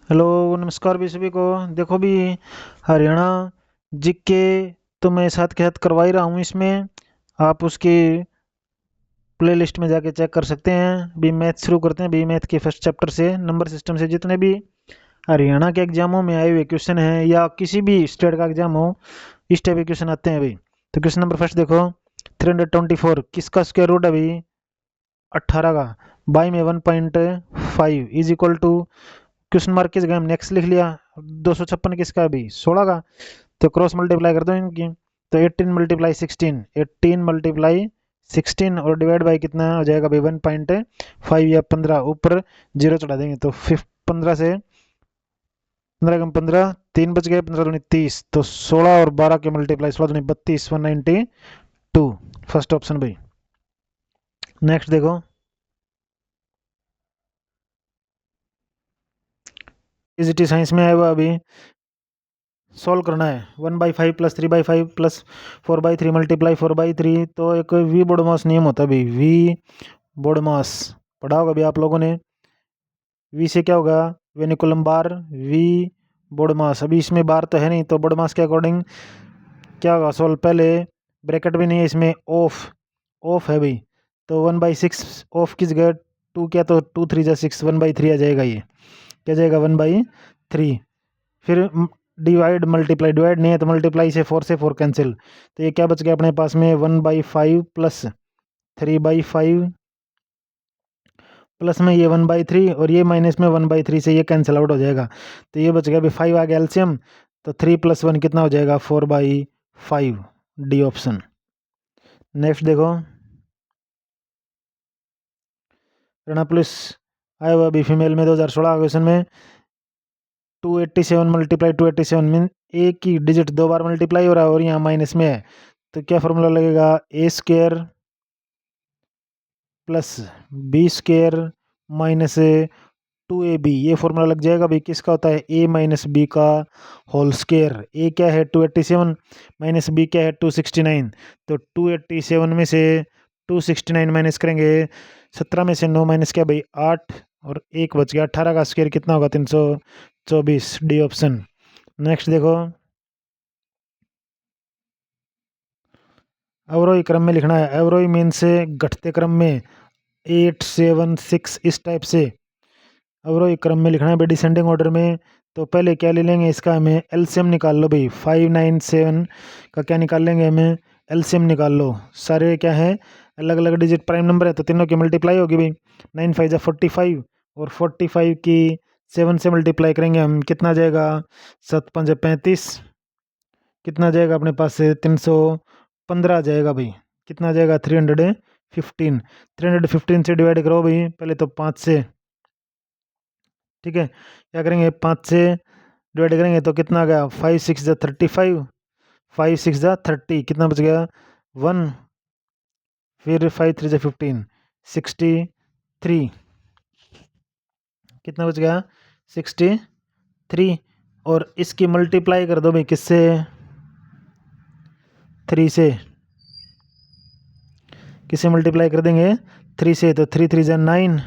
Hello, नमस्कार भी सभी को। देखो भी, हरियाणा जीके तो मैं साथ के साथ करवा ही रहा हूँ इसमें। आप उसकी प्लेलिस्ट में जाके चेक कर सकते हैं। भी मैथ शुरू करते हैं भी मैथ के फर्स्ट चैप्टर से। नंबर सिस्टम से जितने भी हरियाणा के एग्जामों में आए हुए क्वेश्चन हैं या किसी भी स्टेट का एग्जाम हो, इस टाइप के क्वेश्चन आते हैं भाई। तो क्वेश्चन नंबर फर्स्ट देखो, 324 किसका स्क्वायर रूट है भाई? 18 का। बाई में 1.5 is equal to, question mark की जगह हम नेक्स्ट लिख लिया। 256 किसका है भाई? 16 का। तो क्रॉस मल्टीप्लाई कर दो इनकी। तो 18 मल्टीप्लाई 16, 18 मल्टीप्लाई 16 और डिवाइड बाई कितना हो जाएगा भाई? 1.5 या 15, ऊपर जीरो चढ़ा देंगे तो 15 से 15 कम 15, 3 बच गए, 15 दूनी 30, तो 16 और 12 के मल्टीप्लाई 16 दूनी 32, 192। फर्स्ट ऑप्शन भाई। नेक्स्ट देखो, फिजिटी साइंस में आया हुआ अभी, सॉल्व करना है। 1/5 प्लस 3/5 प्लस 4/3 मल्टीप्लाई 4/3। तो एक वी बोडमास नियम होता है भाई, वी बोडमास पढ़ा होगा भी आप लोगों ने। वी से क्या होगा? वेनिकुलम बार, वी बोडमास। अभी इसमें बार तो है नहीं, तो बोडमास के अकॉर्डिंग क्या होगा? सॉल्व पहले, ब्रैकेट भी नहीं है इसमें, ऑफ ऑफ है भाई। तो 1/6 ऑफ की जगह टू, क्या तो 2 3 जा 6, 1/3 आ जाएगा। ये क्या जाएगा? 1/3। फिर डिवाइड मल्टीप्लाई, डिवाइड नहीं है तो मल्टीप्लाई से 4 कैंसिल। तो ये क्या बच गया अपने पास में? 1/5 प्लस 3/5 प्लस में ये 1/3, और ये माइनस में 1/3 से ये कैंसिल आउट हो जाएगा। तो ये बच गया अभी 5 आ गया एलसीएम। तो 3 + 1 कितना हो जाएगा? 4/5, डी ऑप्शन। नेक्स्ट देखो, रणा पुलिस आया हुआ अभी फीमेल में 2016 क्वेश्चन में। 287 मल्टीप्लाई 287 मीन एक ही डिजिट दो बार मल्टीप्लाई हो रहा है और यहाँ माइनस में है। तो क्या फॉर्मूला लगेगा? A square plus b square minus 2ab। ये फॉर्मूला लग जाएगा भाई। किसका होता है? a माइनस बी का होल स्क्र। ए क्या है? 287 माइनस बी क्या है? 269। तो 287 में से 269 माइनस करेंगे, 17 में से 9 माइनस क्या भाई? 8, और एक बच गया। 18 का स्क्वायर कितना होगा? 324, डी ऑप्शन। नेक्स्ट देखो, अवरोही क्रम में लिखना है। अवरोही मीन से घटते क्रम में, 8 7 6 इस टाइप से अवरोही क्रम में लिखना है भाई, डिसेंडिंग ऑर्डर में। तो पहले क्या ले लेंगे इसका? हमें एलसीएम निकाल लो भाई। 597 का क्या निकाल लेंगे? हमें एलसीएम निकाल लो। सारे क्या है? अलग अलग डिजिट प्राइम नंबर है, तो तीनों की मल्टीप्लाई होगी भाई। 9 5 जा 45, और 45 की 7 से मल्टीप्लाई करेंगे हम, कितना जाएगा? 7 5 35, कितना जाएगा अपने पास से? 315 जाएगा भाई। कितना जाएगा? 315। 315 से डिवाइड करो भाई पहले तो 5 से। ठीक है, क्या करेंगे? 5 से डिवाइड करेंगे तो कितना आ गया? 5 6 जा 35, 5 6 जा 30, कितना बच गया? 1। फिर 5 3 जा 15, 63, कितना बच गया? 63। और इसकी मल्टीप्लाई कर दो भाई किससे? 3 से। किससे मल्टीप्लाई कर देंगे? 3 से। तो 3 3 जा 9,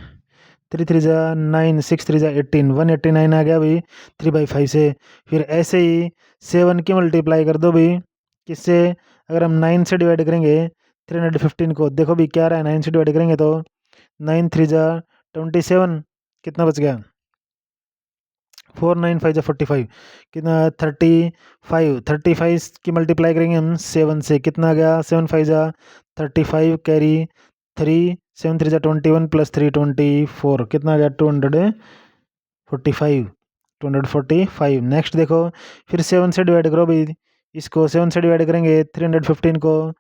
3 3 जा 9, 6 3 जा 18, 189 आ गया भाई 3/5 से। फिर ऐसे ही 7 की मल्टीप्लाई कर दो भाई किससे? अगर हम 9 से डिवाइड करेंगे 315 को, देखो भाई क्या रहा है? 9 से डिवाइड करेंगे तो 9 3 जा 27, कितना बच गया? 4 9 5 जा 45, कितना? 35 की मल्टीप्लाई करेंगे हम 7 से, कितना आ गया? 7 5 जा 35, कैरी 3, 7 3 जा 21 प्लस 3 24, कितना आ गया? 245, 245। नेक्स्ट देखो, फिर 7 से डिवाइड करो भाई इसको। 7 से डिवाइड करेंगे 315 को,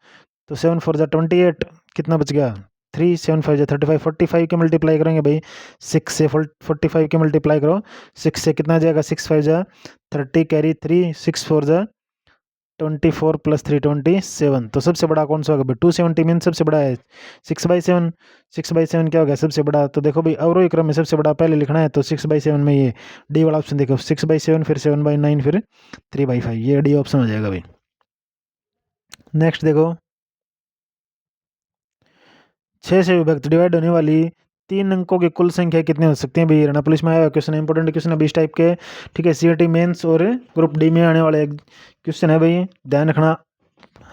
तो 7 4 जा 28, कितना बच गया? 3 7 5 जा 35, 45 के मल्टीप्लाई करेंगे भाई 6 से। 45 के मल्टीप्लाई करो 6 से, कितना आ जाएगा? 6 5 जा 30, कैरी 3, 6 4 जा 24 प्लस 3 27। तो सबसे बड़ा कौन सा होगा भाई? 270 मीन सबसे बड़ा है। 6/7, 6/7 क्या हो गया? सबसे बड़ा। तो देखो भाई अवरोही क्रम में सबसे बड़ा पहले लिखना है, तो 6/7 में ये डी वाला ऑप्शन देखो, 6/7, फिर 7/9, फिर 3/5, ये डी ऑप्शन हो जाएगा भाई। नेक्स्ट देखो, 6 से विभक्त डिवाइड होने वाली 3 अंकों की कुल संख्या कितनी हो सकती है भाई? हरियाणा पुलिस में आया क्वेश्चन है, इंपॉर्टेंट क्वेश्चन है 20 टाइप के, ठीक है। सीईटी मेंस और ग्रुप डी में आने वाले क्वेश्चन है भाई, ध्यान रखना,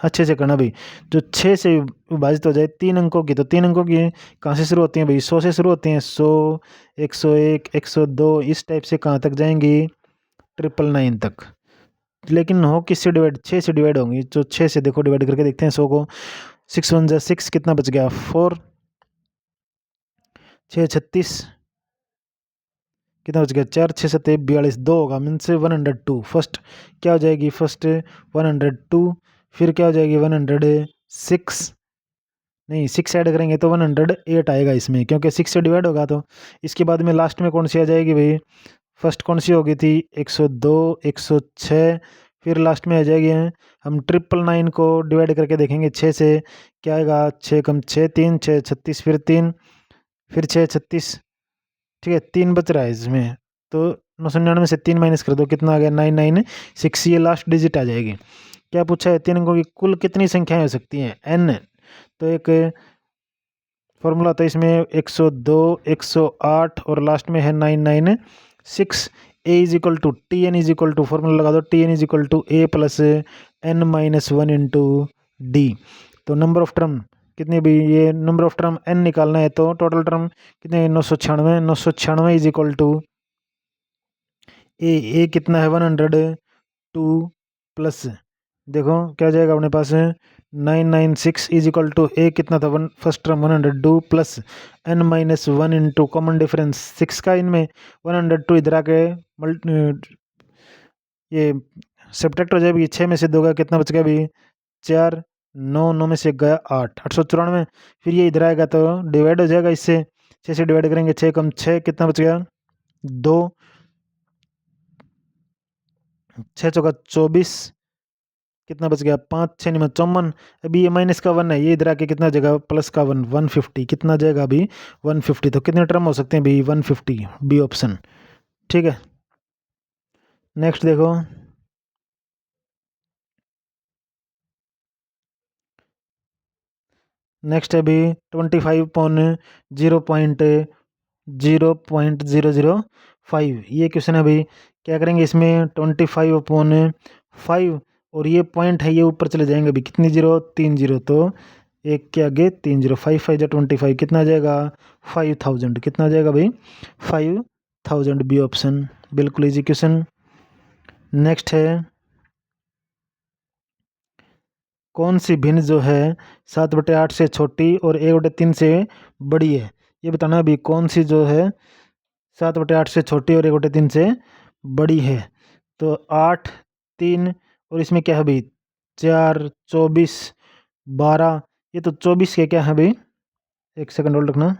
अच्छे से करना भाई। जो 6 से विभाजित हो जाए 3 अंकों की, तो 3 अंकों की कहाँ से शुरू होती हैं भाई? 100 से शुरू होती हैं, 100, 101, 102, इस टाइप से कहाँ तक जाएंगी? 999 तक। लेकिन हो किससे डिवाइड? 6 से डिवाइड होंगी, तो 6 से देखो डिवाइड करके देखते हैं 100 को। 6 1 जा 6, कितना बच गया? 4, 6 36, कितना बच गया? 4 6 7 42, 2 होगा, मीन्स 102। फर्स्ट क्या हो जाएगी? फर्स्ट 102, फिर क्या हो जाएगी? 106, नहीं 6 ऐड करेंगे तो 108 आएगा इसमें, क्योंकि 6 से डिवाइड होगा। तो इसके बाद में लास्ट में कौन सी आ जाएगी भाई? फर्स्ट कौन सी होगी थी? 102, 106, फिर लास्ट में आ जाएगी। हम 999 को डिवाइड करके देखेंगे 6 से, क्या आएगा? 6 कम 6 3, 6 36, फिर 3, फिर 6 36, ठीक है। 3 बच रहा है इसमें, तो 999 से 3 माइनस कर दो, कितना आ गया? 996, ये लास्ट डिजिट आ जाएगी। क्या पूछा है? 3 अंकों की कुल कितनी संख्याएं हो सकती हैं? n। तो एक फॉर्मूला था इसमें 102, 108 और लास्ट में है 996। A is equal to T N is equal to, formula लगा दो, T N is equal to A plus N minus 1 into d. तो नंबर ऑफ टर्म कितनी भी? ये नंबर ऑफ टर्म एन निकालना है, तो टोटल टर्म कितने? 996। 996 इज इक्वल टू ए कितना है? 102 प्लस, देखो क्या जाएगा अपने पास? 996 इज इक्वल टू ए कितना था? First term 102 plus N minus 1 into common difference 6 का, इनमें 102 इधर आके ये सब्ट्रैक्ट हो जाएगी। 6 में से 2 का कितना बच गया भाई? 4, 9, 9 में से गया 8, 894। फिर ये इधर आएगा तो डिवाइड हो जाएगा इससे, 6 से डिवाइड करेंगे, 6 कम 6, कितना बच गया? 2, 6 चौका 24, कितना बच गया? 5 6 में 54। अभी ये माइनस का 1 है, ये इधर आके कितना जगह? प्लस का 1, 150, कितना जाएगा अभी? 150। तो कितने टर्म हो सकते हैं भाई? 150, बी ऑप्शन, ठीक है। नेक्स्ट देखो, नेक्स्ट है भी 25 पॉन 0.005, ये क्वेश्चन है भाई। क्या करेंगे इसमें? 25 अपॉन 5, और ये पॉइंट है, ये ऊपर चले जाएंगे अभी, कितनी जीरो? 3 जीरो, तो एक के आगे 3 जीरो, 5 5 जा 25, कितना जाएगा? 5000, कितना जाएगा भाई? 5000, बी ऑप्शन, बिल्कुल इजी क्वेश्चन। नेक्स्ट है, कौन सी भिन्न जो है 7/8 से छोटी और 1/3 से बड़ी है? ये बताना अभी, कौन सी जो है 7/8 से छोटी और 1/3 से बड़ी है? तो 8, 3, और इसमें क्या है भाई? 4, 24, 12, ये तो 24 के क्या है भाई? एक सेकंड होल्ड रखना।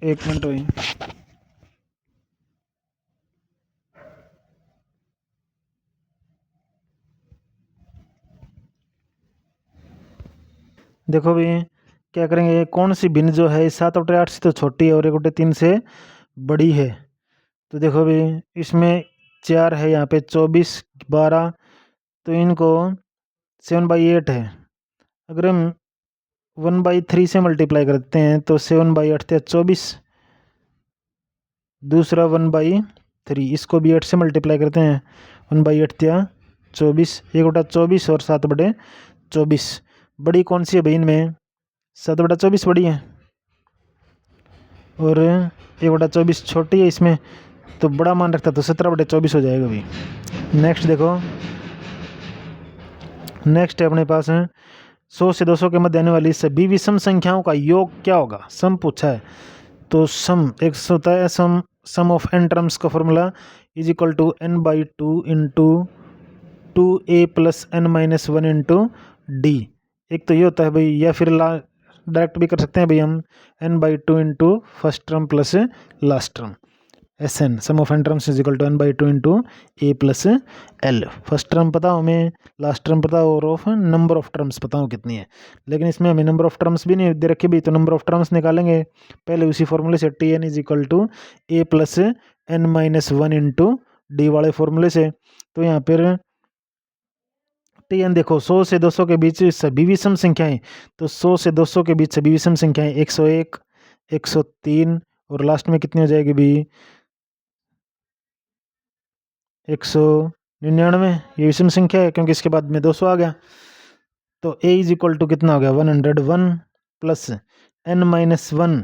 एक मिनट भाई। देखो भाई, क्या करेंगे? कौन सी भिन्न जो है 7/8 से तो छोटी है और 1/3 से बड़ी है? तो देखो भाई, इसमें 4 है, यहाँ पे 24, 12, तो इनको 7/8 है। अगर हम 1/3 से मल्टीप्लाई करते हैं तो 7/8 थे 24, दूसरा 1/3, इसको भी 8 से मल्टीप्लाई करते हैं, 1/8 था 24, 1/24 और 7/24। बड़ी कौन सी है भाई इनमें? 7/24 बड़ी है, और 1/24 छोटी है इसमें, तो बड़ा मान रखता तो 17/24 हो जाएगा भाई। नेक्स्ट देखो, नेक्स्ट है अपने पास है 100 से 200 के मध्य आने वाली सभी विषम संख्याओं का योग क्या होगा? सम पूछा है, तो सम एक होता है, सम ऑफ एन टर्म्स का formula is equal to n/2 into 2a plus n minus 1 into D. एक तो ये होता है भाई, या फिर डायरेक्ट भी कर सकते हैं भाई हम, n/2 इंटू first term plus last term, S N, sum of N terms is equal to n/2 into A plus L. First term पता हो हमें, लास्ट टर्म पता हो, और ऑफ नंबर ऑफ टर्म्स पता हो कितनी है। लेकिन इसमें हमें नंबर ऑफ टर्म्स भी नहीं दे रखी भी, तो नंबर ऑफ टर्म्स निकालेंगे पहले उसी फॉर्मूले से, T N is equal to A plus N minus 1 into D वाले फॉर्मूले से। तो यहाँ पर टी एन देखो 100 से 200 के बीच सभी विषम संख्याएं, तो 100 से 200 के बीच सभी विषम संख्याएं 101, 103 और लास्ट में कितनी हो जाएगी भी 199। ये विषम संख्या है क्योंकि इसके बाद में 200 आ गया। तो a इज इक्वल टू कितना हो गया 101 प्लस n-1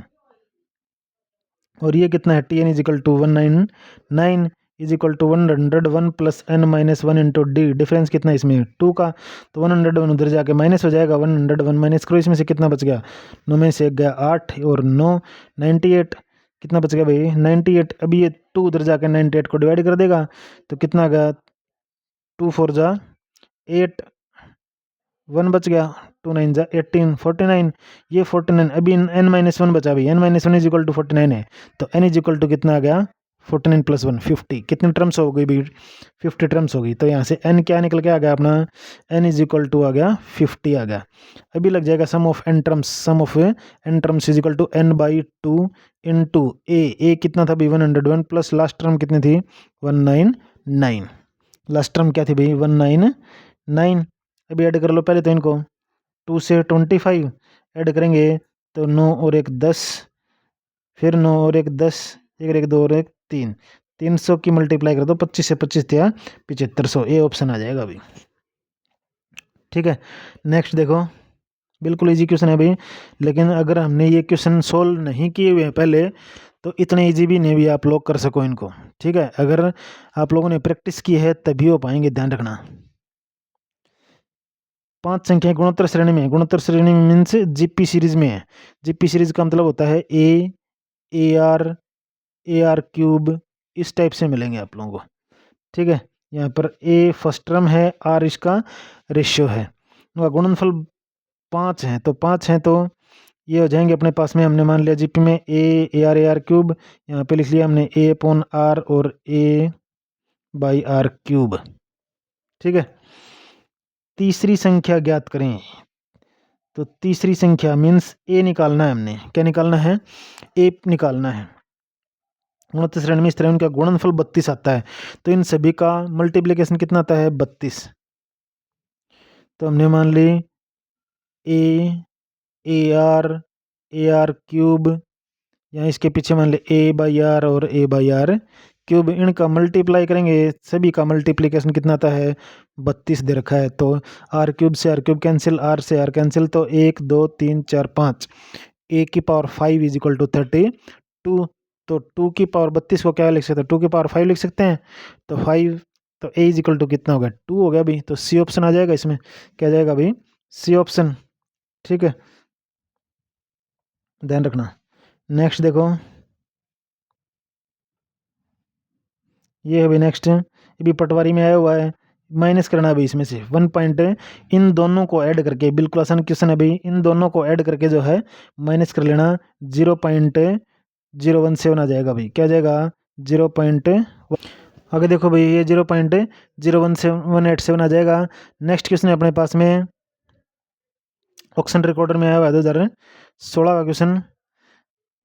और ये कितना है t N is equal to 199 is equal to 101 plus n-1 into d. Difference कितना है इसमें 2 का, तो 101 उधर जाके माइनस हो जाएगा, 101 माइनस करो, इसमें से कितना बच गया 9 में से 1 गया 8 और 9 98 कितना बच गया भाई 98। अभी ये 2 उधर जाके 98 को डिवाइड कर देगा तो कितना आ गया 2 4 जा 8 1 बच गया 2 9 जा 18 49। ये 49 अभी n-1 बचा भी, n-1 इज इक्वल टू 49 है, तो n इज इक्वल टू कितना आ गया 49 प्लस 1 50। कितनी टर्म्स हो गई भी 50 टर्म्स हो गई। तो यहाँ से n क्या निकल के आ गया अपना n इज इक्वल टू आ गया 50 आ गया। अभी लग जाएगा sum of n terms, sum of n terms is equal to n/2 into a कितना था भी 101 प्लस लास्ट टर्म कितनी थी 199। लास्ट टर्म क्या थी भाई 199। अभी ऐड कर लो पहले तो इनको 2 से 25 ऐड करेंगे तो 9 और 1 10, फिर 9 और 1 10, 1 और 1 2 और 1 3, 300 की मल्टीप्लाई कर दो 25 से 25 दिया 7500। ये ऑप्शन आ जाएगा अभी। ठीक है नेक्स्ट देखो, बिल्कुल इजी क्वेश्चन है भाई, लेकिन अगर हमने ये क्वेश्चन सोल्व नहीं किए हुए हैं पहले तो इतने इजी भी नहीं भी आप लोग कर सको इनको। ठीक है अगर आप लोगों ने प्रैक्टिस की है तभी हो पाएंगे, ध्यान रखना। 5 संख्याएं गुणोत्तर श्रेणी में, गुणोत्तर श्रेणी मीन्स जीपी सीरीज में है। जीपी सीरीज का मतलब होता है ए आर क्यूब, इस टाइप से मिलेंगे आप लोगों को। ठीक है यहाँ पर ए फर्स्ट टर्म है, आर इसका रेशियो है, गुणनफल 5 है तो 5 हैं तो ये हो जाएंगे अपने पास में। हमने मान लिया जीपी में ए आर क्यूब, यहाँ पे लिख लिया हमने ए अपॉन आर और ए बाई आर क्यूब। ठीक है तीसरी संख्या ज्ञात करें, तो तीसरी संख्या मीन्स ए निकालना है हमने। क्या निकालना है ए निकालना है। गुणोत्तर श्रेणी में इस तरह उनका गुणनफल 32 आता है, तो इन सभी का मल्टीप्लिकेशन कितना आता है 32। तो हमने मान ली ए आर क्यूब, यहाँ इसके पीछे मान ले ए बाई आर और ए बाई आर क्यूब, इनका मल्टीप्लाई करेंगे, सभी का मल्टीप्लिकेशन कितना आता है 32 दे रखा है। तो आर क्यूब से आर क्यूब कैंसिल, आर से आर कैंसिल, तो 1 2 3 4 5, ए की पावर 5 इज इक्वल टू 32। तो 2 की पावर 32 को क्या लिख सकते हैं 2 की पावर 5 लिख सकते हैं, तो 5, तो ए इज इक्वल टू कितना हो गया 2 हो गया अभी। तो सी ऑप्शन आ जाएगा इसमें, क्या जाएगा अभी सी ऑप्शन। ठीक है ध्यान रखना। नेक्स्ट देखो ये है भाई नेक्स्ट, ये भी पटवारी में आया हुआ है, माइनस करना है भाई इसमें से 1 पॉइंट, इन दोनों को ऐड करके, बिल्कुल आसान क्वेश्चन है भाई, इन दोनों को ऐड करके जो है माइनस कर लेना 0.017 आ जाएगा भाई। क्या जाएगा 0. आगे देखो भाई ये 0.01787 आ जाएगा। नेक्स्ट क्वेश्चन है अपने पास में, ऑक्शन रिकॉर्डर में आया हुआ है 2016 का क्वेश्चन,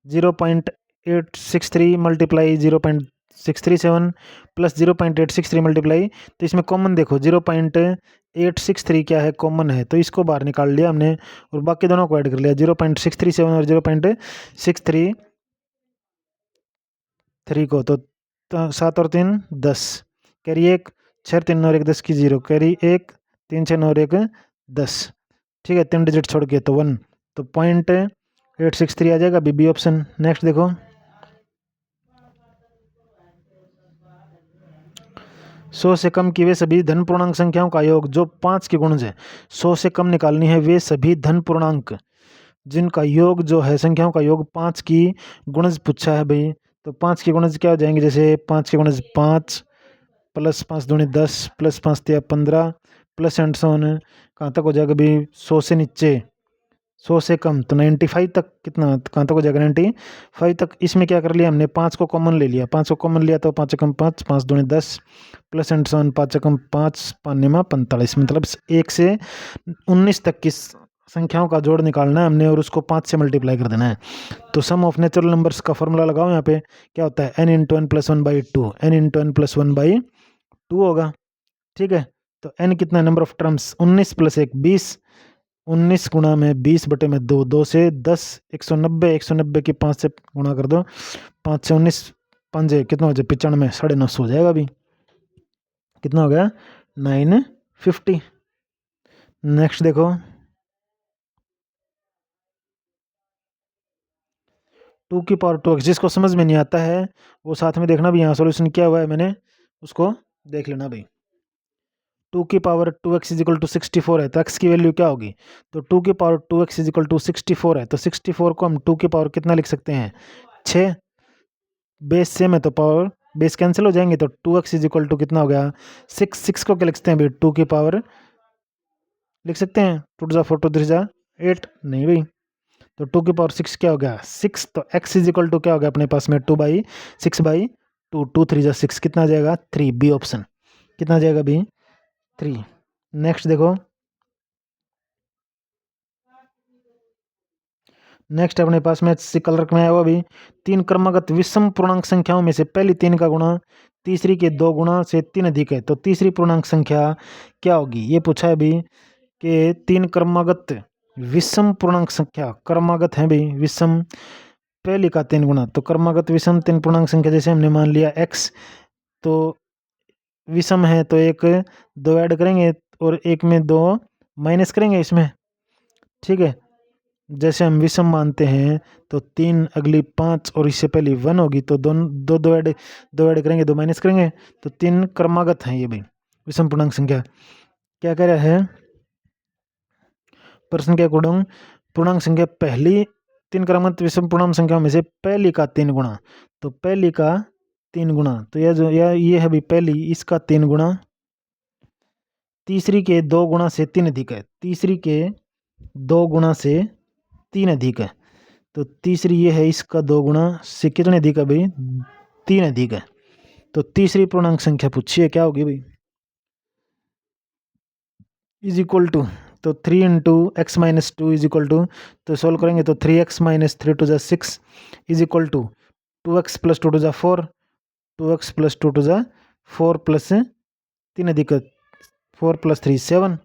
0.863 मल्टीप्लाई 0.637 प्लस 0.863 मल्टीप्लाई, तो इसमें कॉमन देखो 0.863 क्या है कॉमन है, तो इसको बाहर निकाल लिया हमने और बाकी दोनों को ऐड कर लिया 0.637 और 0.633 को, तो 7 और 3 10, कैरी 1, 6 3 और 1 10 की 0, कैरी 1 3 6 और 1 10। ठीक है 3 डिजिट छोड़ के तो 1, तो 0.863 आ जाएगा बी ऑप्शन। नेक्स्ट देखो 100 से कम की वे सभी धन पूर्णांक संख्याओं का योग जो 5 की गुणज है। 100 से कम निकालनी है वे सभी धन पूर्णांक जिनका योग जो है संख्याओं का योग 5 की गुणज पूछा है भाई। तो 5 की गुणज क्या हो जाएंगे, जैसे 5 की गुणज 5 प्लस 5 दूनी 10 प्लस 5 तिया 15 प्लस एंड सोन, कहाँ तक हो जाएगा भाई 100 से नीचे, 100 से कम तो 95 तक, कितना कहाँ तक हो जाएगा 95 तक। इसमें क्या कर लिया हमने 5 को कॉमन ले लिया, 5 को कॉमन लिया तो 5 कम 5 5 दूनी 10 प्लस एंड सन 5 कम 5 5 45, मतलब 1 से 19 तक की संख्याओं का जोड़ निकालना है हमने और उसको 5 से मल्टीप्लाई कर देना है। तो सम ऑफ नेचुरल नंबर्स का फॉर्मूला लगाओ, यहाँ पे क्या होता है n into n plus 1/2, n into n plus 1/2 होगा। ठीक है तो n कितना नंबर ऑफ टर्म्स 19 प्लस 1 20, 19 गुणा में 20 बटे में 2, 2 से 10, 190, 190 की 5 से गुणा कर दो, 5 से 19, 5 कितना हो जाए 95, 950 हो जाएगा अभी। कितना हो गया 950। नेक्स्ट देखो 2 की पावर 2x, जिसको समझ में नहीं आता है वो साथ में देखना भी, यहाँ सॉल्यूशन क्या हुआ है मैंने उसको देख लेना भाई। 2 की power 2x is equal to 64 है, तो x की वैल्यू क्या होगी, तो 2 की power 2x is equal to 64 है, तो 64 को हम 2 की पावर कितना लिख सकते हैं 6, बेस सेम है तो पावर बेस कैंसिल हो जाएंगे, तो 2x इज इक्वल टू कितना हो गया 6, 6 को क्या लिख सकते हैं भाई 2 की पावर लिख सकते हैं 2 टू 4 2 3 8, नहीं भाई, तो 2 की पावर 6 क्या हो गया 6, तो x इज इक्वल टू क्या हो गया अपने पास में 2/6/2, 2 3 6 कितना आ जाएगा 3, बी ऑप्शन कितना आ जाएगा भाई 3। नेक्स्ट देखो, नेक्स्ट अपने पास में कलर में आया हुआ भी, 3 क्रमागत विषम पूर्णांक संख्याओं में से पहली 3 का गुणा तीसरी के 2 गुणा से 3 अधिक है, तो तीसरी पूर्णांक संख्या क्या होगी, ये पूछा है अभी कि 3 क्रमागत विषम पूर्णांक संख्या, क्रमागत है भाई विषम, पहली का 3 गुणा, तो क्रमागत विषम 3 पूर्णांक संख्या, जैसे हमने मान लिया x, तो विषम है तो एक 2 ऐड करेंगे और एक में 2 माइनस करेंगे इसमें, ठीक है, जैसे हम विषम मानते हैं तो 3 अगली 5 और इससे पहली 1 होगी, तो दोनों दो ऐड करेंगे 2 माइनस करेंगे, तो 3 क्रमागत हैं ये भाई विषम पूर्णांक संख्या। क्या कह रहा है प्रश्न के अकॉर्डिंग, पूर्णांक संख्या पहली 3 क्रमागत विषम पूर्णांक संख्याओं में से पहली का 3 गुणा, तो पहली का 3 गुणा, तो यह जो ये है भाई पहली, इसका 3 गुणा, तीसरी के 2 गुणा से 3 अधिक है, तीसरी के 2 गुणा से 3 अधिक है, तो तीसरी ये है इसका 2 गुणा से कितने अधिक है भाई 3 अधिक है, तो तीसरी पूर्णांक संख्या पूछिए क्या होगी भाई, इज इक्वल टू, तो 3 into x minus 2 is equal to, तो सोल्व करेंगे तो 3x minus 3 to 6 is equal to 2x plus 2 to 4, 2x plus 2 to 4 plus 3 अधिक 4 प्लस 3 7,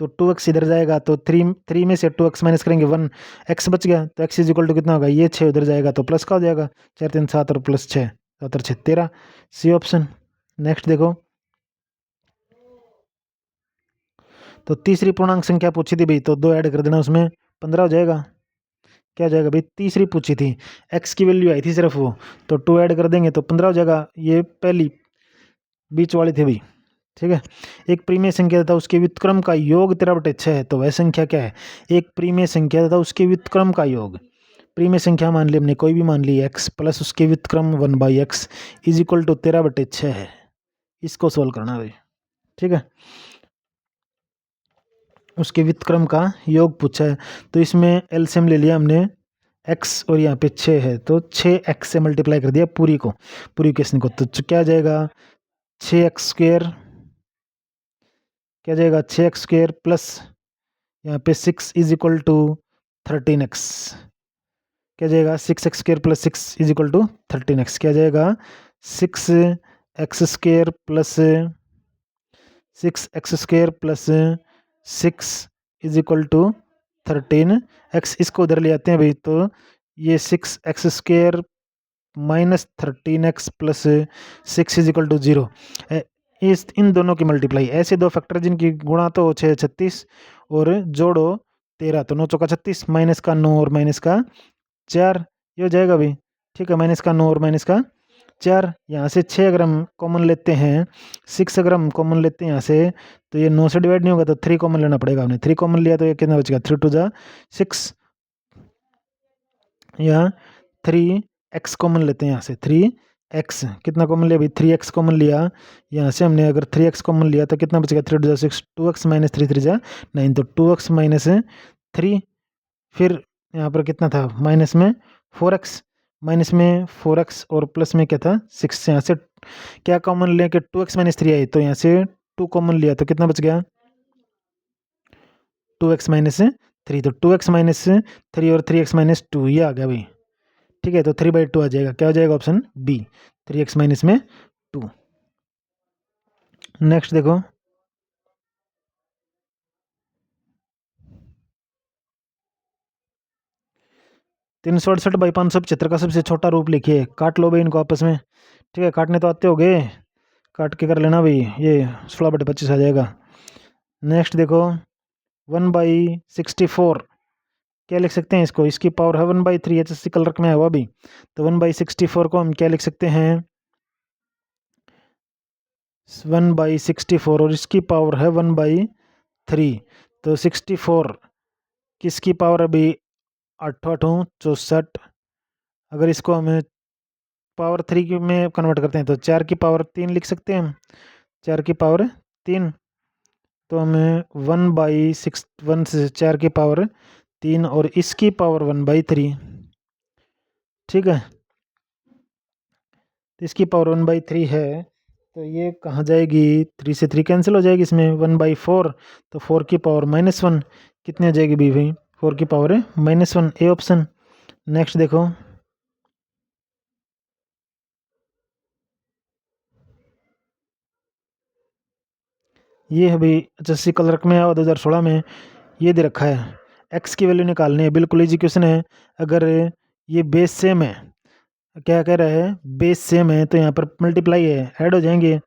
तो 2x इधर जाएगा तो 3 में से 2x माइनस करेंगे 1, x बच गया, तो x इज इक्वल टू कितना होगा, ये 6 उधर जाएगा तो प्लस का हो जाएगा, 4 3 7 और प्लस 6, 7 और 6 13, सी ऑप्शन। नेक्स्ट देखो, तो तीसरी पूर्णांक संख्या पूछी थी भाई, तो 2 ऐड कर देना उसमें 15 हो जाएगा, क्या हो जाएगा भाई, तीसरी पूछी थी x की वैल्यू आई थी सिर्फ वो, तो 2 ऐड कर देंगे तो 15 हो जाएगा, ये पहली बीच वाली थी भाई, ठीक है। एक प्रीमेय संख्या तथा उसके व्युत्क्रम का योग 13/6 है, तो वह संख्या क्या है, एक प्रीमेय संख्या तथा उसके व्युत्क्रम का योग, प्रीमेय संख्या मान ली हमने कोई भी मान ली x प्लस उसके व्युत्क्रम 1/x इज इक्वल टू 13/6 है, इसको सोल्व करना भाई, ठीक है। उसके व्युत्क्रम का योग पूछा है, तो इसमें एलसीएम ले लिया हमने x और यहाँ पे 6 है, तो 6x से मल्टीप्लाई कर दिया पूरी क्वेश्चन को, तो क्या जाएगा 6x² क्या जाएगा 6x² प्लस यहाँ पे 6 इज इक्वल टू 13x, क्या जाएगा 6x² plus 6 is equal to 13x, क्या जाएगा 6x² plus 6x² plus 6 is equal to 13x, इसको उधर ले आते हैं भाई, तो ये 6x² minus 13x plus 6 is equal to 0, इस इन दोनों की मल्टीप्लाई, ऐसे दो फैक्टर जिनकी गुणा तो 6 36 और जोड़ो 13, तो 9 चौका 36, माइनस का 9 और माइनस का 4, ये हो जाएगा भाई, ठीक है, माइनस का 9 और माइनस का 4, यहाँ से 6 अगर हम कॉमन लेते हैं, 6 अगर हम कॉमन लेते हैं यहाँ से, तो ये 9 से डिवाइड नहीं होगा, तो 3 कॉमन लेना पड़ेगा, हमने 3 कॉमन लिया तो ये कितना बचेगा 3 टू 6, यहाँ 3x कॉमन लेते हैं, यहाँ से 3x कितना कॉमन लिया भाई 3x कॉमन लिया, यहाँ से हमने अगर 3x कॉमन लिया तो कितना बचेगा 3 टू 6, 2x माइनस 3 3 9, तो 2x माइनस 3, फिर यहाँ पर कितना था माइनस में 4x, माइनस में 4x और प्लस में क्या था 6, यहाँ से क्या कॉमन लेके 2x माइनस 3 आई, तो यहाँ से 2 कॉमन लिया तो कितना बच गया 2x माइनस 3, तो 2x माइनस 3 और 3x माइनस 2 ये आ गया भाई, ठीक है, तो 3/2 आ जाएगा, क्या हो जाएगा ऑप्शन बी 3x माइनस में 2। नेक्स्ट देखो, 368/575 का सबसे छोटा रूप लिखिए, काट लो भाई इनको आपस में। ठीक है, काटने तो आते हो गए, काट के कर लेना भाई, ये 16/25 आ जाएगा। नेक्स्ट देखो 1/64, क्या लिख सकते हैं इसको, इसकी पावर है 1/3, HSC कलर में है वो भी, तो 1/64 को हम क्या लिख सकते हैं, 1/64, और इसकी पावर है 1/3, तो 64 किसकी पावर है भाई, 8 8 64, अगर इसको हमें पावर 3 में कन्वर्ट करते हैं तो 4 की पावर 3 लिख सकते हैं हम, 4 की पावर 3, तो हमें 1/6, 1 से 4 की पावर 3 और इसकी पावर 1/3। ठीक है, तो इसकी पावर 1/3 है, तो ये कहाँ जाएगी, 3 से 3 कैंसिल हो जाएगी इसमें, 1/4, तो 4 की पावर -1 कितनी हो जाएगी भाई, 4 की पावर -1, ए ऑप्शन। नेक्स्ट देखो ये है भाई, 85 कलर में आया 2016 में, ये दे रखा है, एक्स की वैल्यू निकालनी है, बिल्कुल इजी क्वेश्चन है। अगर ये बेस सेम है, क्या कह रहा है, बेस सेम है तो यहाँ पर मल्टीप्लाई है, ऐड हो जाएंगे,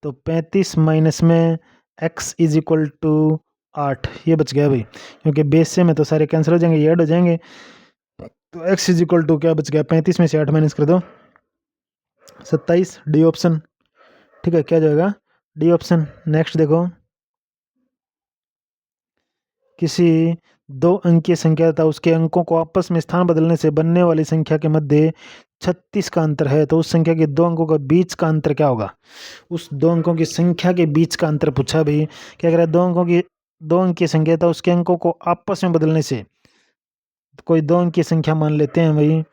तो 35 माइनस में x इज इक्वल टू 8, ये बच गया भाई, क्योंकि बेस सेम है तो सारे कैंसिल हो जाएंगे, ये ऐड हो जाएंगे, तो x इज इक्वल टू क्या बच गया, 35 में से 8 माइनस कर दो 27, डी ऑप्शन। ठीक है, क्या जाएगा, डी ऑप्शन। नेक्स्ट देखो किसी 2 अंकीय संख्या तथा उसके अंकों को आपस में स्थान बदलने से बनने वाली संख्या के मध्य 36 का अंतर है, तो उस संख्या के 2 अंकों का बीच का अंतर क्या होगा, उस 2 अंकों की संख्या के बीच का अंतर पूछा भाई। क्या कह रहा है, 2 अंकीय संख्या था, उसके अंकों को आपस में बदलने से, कोई 2 अंकीय संख्या मान लेते हैं भाई,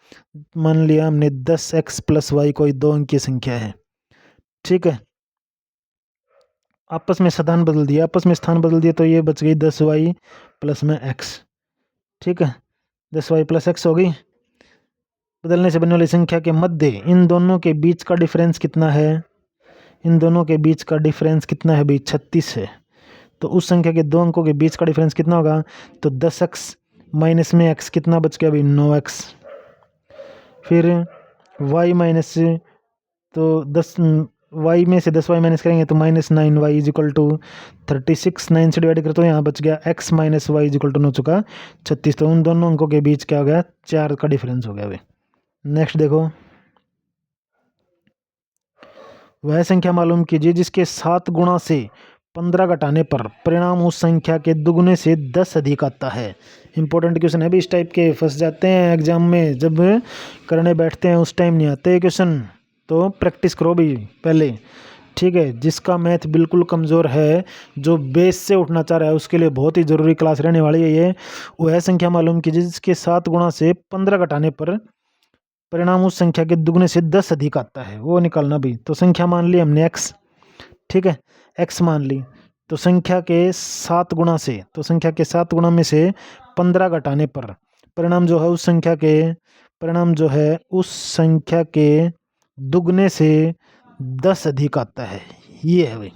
मान लिया हमने 10x + y कोई 2 अंकीय संख्या है। ठीक है, आपस में स्थान बदल दिया, आपस में स्थान बदल दिया, तो ये बच गई 10y + में x। ठीक है, 10y + x हो गई, बदलने से बनने वाली संख्या के मध्य इन दोनों के बीच का डिफरेंस कितना है, इन दोनों के बीच का डिफरेंस कितना है भाई, 36 है, तो उस संख्या के 2 अंकों के बीच का डिफरेंस कितना होगा, तो 10x माइनस में x कितना बच गया भाई, 9x। फिर y माइनस, तो 10 y में से 10y माइनस करेंगे तो -9y इज इक्वल टू 36, 9 से डिवाइड करें तो यहाँ बच गया x minus y is equal to 9 चुका 36, तो उन दोनों अंकों के बीच क्या हो गया, 4 का डिफरेंस हो गया भाई। नेक्स्ट देखो, वह संख्या मालूम कीजिए जिसके 7 गुणा से 15 घटाने पर परिणाम उस संख्या के दुगने से 10 अधिक आता है। इंपॉर्टेंट क्वेश्चन है भी, इस टाइप के फंस जाते हैं एग्जाम में, जब करने बैठते हैं उस टाइम नहीं आते क्वेश्चन, तो प्रैक्टिस करो भी पहले। ठीक है, जिसका मैथ बिल्कुल कमज़ोर है, जो बेस से उठना चाह रहा है, उसके लिए बहुत ही ज़रूरी क्लास रहने वाली है ये। वह संख्या मालूम कीजिए जिसके 7 गुणा से 15 घटाने पर परिणाम उस संख्या के दुगने से 10 अधिक आता है, वो निकालना भी। तो संख्या मान ली हमने x, ठीक है, x मान ली, तो संख्या के 7 गुणा से, तो संख्या के 7 गुणा में से 15 घटाने पर परिणाम जो है उस संख्या के, परिणाम जो है उस संख्या के दुगने से 10 अधिक आता है, ये है भाई।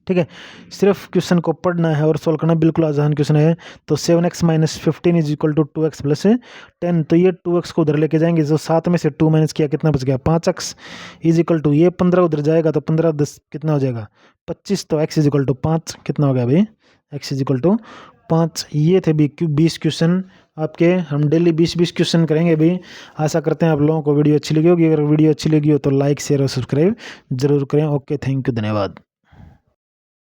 ठीक है, सिर्फ क्वेश्चन को पढ़ना है और सोल्व करना, बिल्कुल आसान क्वेश्चन है। तो 7x - 15 is equal to 2x + 10, तो ये 2x को उधर लेके जाएंगे, जो 7 में से 2 माइनस किया कितना बच गया, 5x इज इक्वल टू, ये 15 उधर जाएगा तो 15 10 कितना हो जाएगा, 25, तो x इज इक्वल टू 5 कितना हो गया भाई, x इज इक्वल टू 5। ये थे भी 20 क्वेश्चन आपके, हम डेली 20 क्वेश्चन करेंगे भी। आशा करते हैं आप लोगों को वीडियो अच्छी लगी होगी, अगर वीडियो अच्छी लगी हो तो लाइक शेयर और सब्सक्राइब जरूर करें। ओके, थैंक यू, धन्यवाद।